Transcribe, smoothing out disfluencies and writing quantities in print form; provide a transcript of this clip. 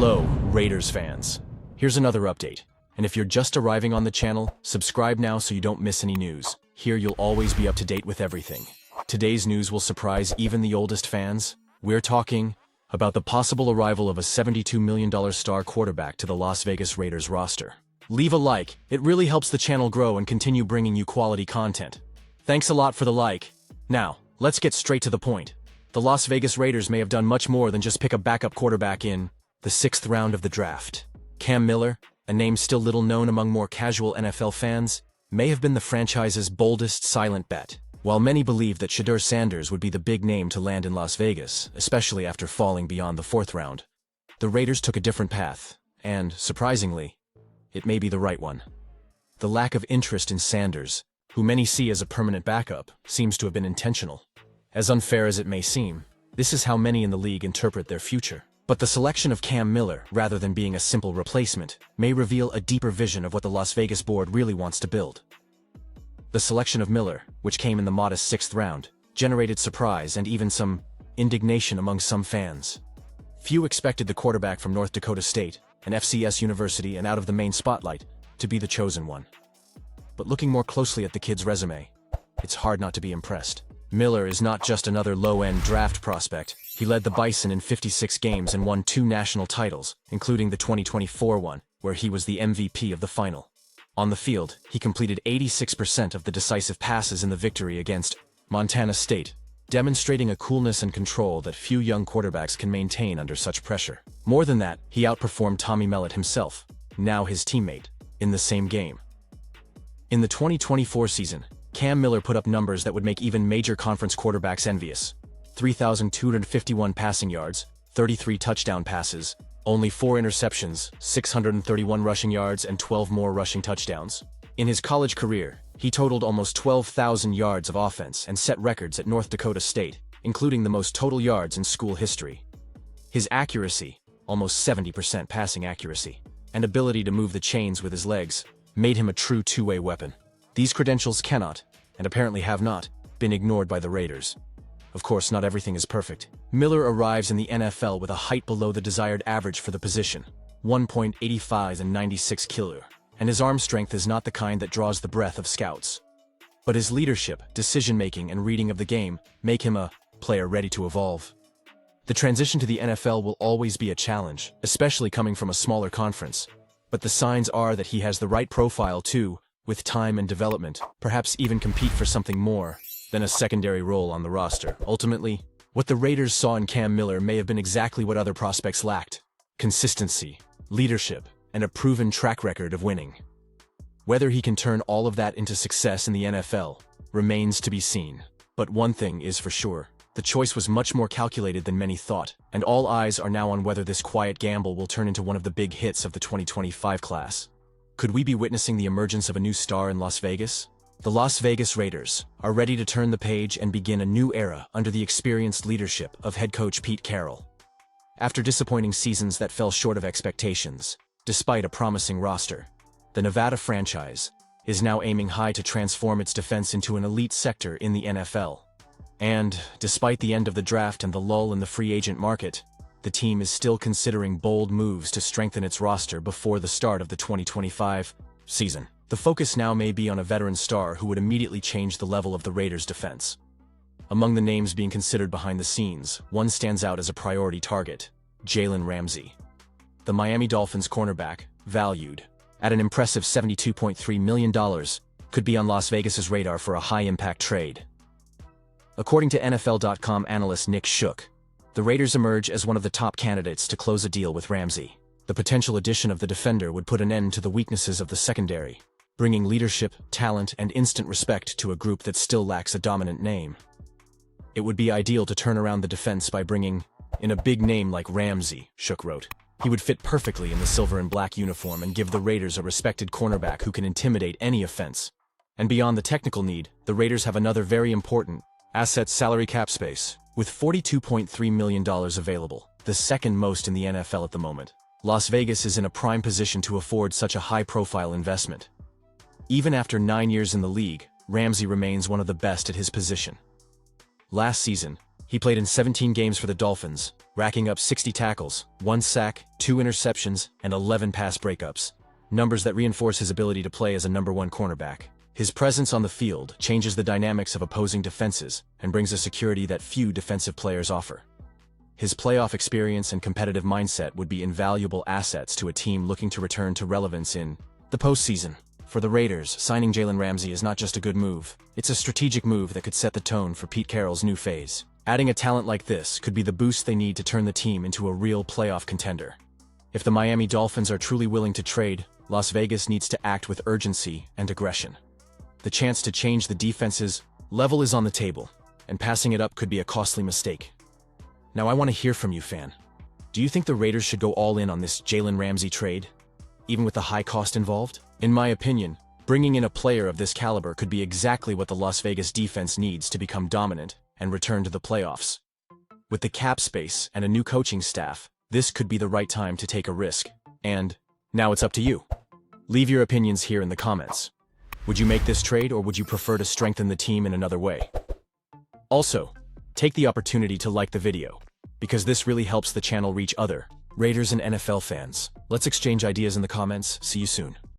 Hello, Raiders fans. Here's another update. And if you're just arriving on the channel, subscribe now so you don't miss any news. Here you'll always be up to date with everything. Today's news will surprise even the oldest fans. We're talking about the possible arrival of a $72 million star quarterback to the Las Vegas Raiders roster. Leave a like, it really helps the channel grow and continue bringing you quality content. Thanks a lot for the like. Now, let's get straight to the point. The Las Vegas Raiders may have done much more than just pick a backup quarterback in the 6th round of the draft. Cam Miller, a name still little known among more casual NFL fans, may have been the franchise's boldest silent bet. While many believed that Shedeur Sanders would be the big name to land in Las Vegas, especially after falling beyond the 4th round, the Raiders took a different path, and, surprisingly, it may be the right one. The lack of interest in Sanders, who many see as a permanent backup, seems to have been intentional. As unfair as it may seem, this is how many in the league interpret their future. But the selection of Cam Miller, rather than being a simple replacement, may reveal a deeper vision of what the Las Vegas board really wants to build. The selection of Miller, which came in the modest 6th round, generated surprise and even some indignation among some fans. Few expected the quarterback from North Dakota State, an FCS university and out of the main spotlight, to be the chosen one. But looking more closely at the kid's resume, it's hard not to be impressed. Miller is not just another low-end draft prospect. He led the Bison in 56 games and won 2 national titles, including the 2024 one, where he was the MVP of the final. On the field, he completed 86% of the decisive passes in the victory against Montana State, demonstrating a coolness and control that few young quarterbacks can maintain under such pressure. More than that, he outperformed Tommy Mellott himself, now his teammate, in the same game. In the 2024 season, Cam Miller put up numbers that would make even major conference quarterbacks envious. 3,251 passing yards, 33 touchdown passes, only 4 interceptions, 631 rushing yards and 12 more rushing touchdowns. In his college career, he totaled almost 12,000 yards of offense and set records at North Dakota State, including the most total yards in school history. His accuracy, almost 70% passing accuracy, and ability to move the chains with his legs, made him a true two-way weapon. These credentials cannot, and apparently have not, been ignored by the Raiders. Of course, not everything is perfect. Miller arrives in the NFL with a height below the desired average for the position, 1.85 and 96 kg, and his arm strength is not the kind that draws the breath of scouts. But his leadership, decision-making, and reading of the game make him a player ready to evolve. The transition to the NFL will always be a challenge, especially coming from a smaller conference, but the signs are that he has the right profile to, with time and development, perhaps even compete for something more than a secondary role on the roster. Ultimately, what the Raiders saw in Cam Miller may have been exactly what other prospects lacked: consistency, leadership, and a proven track record of winning. Whether he can turn all of that into success in the NFL remains to be seen. But one thing is for sure: the choice was much more calculated than many thought, and all eyes are now on whether this quiet gamble will turn into one of the big hits of the 2025 class. Could we be witnessing the emergence of a new star in Las Vegas? The Las Vegas Raiders are ready to turn the page and begin a new era under the experienced leadership of head coach Pete Carroll. After disappointing seasons that fell short of expectations, despite a promising roster, the Nevada franchise is now aiming high to transform its defense into an elite sector in the NFL. And, despite the end of the draft and the lull in the free agent market, the team is still considering bold moves to strengthen its roster before the start of the 2025 season. The focus now may be on a veteran star who would immediately change the level of the Raiders' defense. Among the names being considered behind the scenes, one stands out as a priority target: Jalen Ramsey. The Miami Dolphins cornerback, valued at an impressive $72.3 million, could be on Las Vegas's radar for a high-impact trade. According to NFL.com analyst Nick Shook, the Raiders emerge as one of the top candidates to close a deal with Ramsey. The potential addition of the defender would put an end to the weaknesses of the secondary, bringing leadership, talent, and instant respect to a group that still lacks a dominant name. It would be ideal to turn around the defense by bringing in a big name like Ramsey, Shook wrote. He would fit perfectly in the silver and black uniform and give the Raiders a respected cornerback who can intimidate any offense. And beyond the technical need, the Raiders have another very important asset: salary cap space. With $42.3 million available, the second most in the NFL at the moment, Las Vegas is in a prime position to afford such a high-profile investment. Even after 9 years in the league, Ramsey remains one of the best at his position. Last season, He played in 17 games for the Dolphins, racking up 60 tackles, 1 sack, 2 interceptions, and 11 pass breakups. Numbers that reinforce his ability to play as a #1 cornerback. His presence on the field changes the dynamics of opposing defenses and brings a security that few defensive players offer. His playoff experience and competitive mindset would be invaluable assets to a team looking to return to relevance in the postseason. For the Raiders, signing Jalen Ramsey is not just a good move, it's a strategic move that could set the tone for Pete Carroll's new phase. Adding a talent like this could be the boost they need to turn the team into a real playoff contender. If the Miami Dolphins are truly willing to trade, Las Vegas needs to act with urgency and aggression. The chance to change the defense's level is on the table, and passing it up could be a costly mistake. Now I want to hear from you, fan. Do you think the Raiders should go all in on this Jalen Ramsey trade, even with the high cost involved? In my opinion, bringing in a player of this caliber could be exactly what the Las Vegas defense needs to become dominant and return to the playoffs. With the cap space and a new coaching staff, this could be the right time to take a risk. And now it's up to you. Leave your opinions here in the comments. Would you make this trade, or would you prefer to strengthen the team in another way? Also, take the opportunity to like the video, because this really helps the channel reach other Raiders and NFL fans. Let's exchange ideas in the comments. See you soon.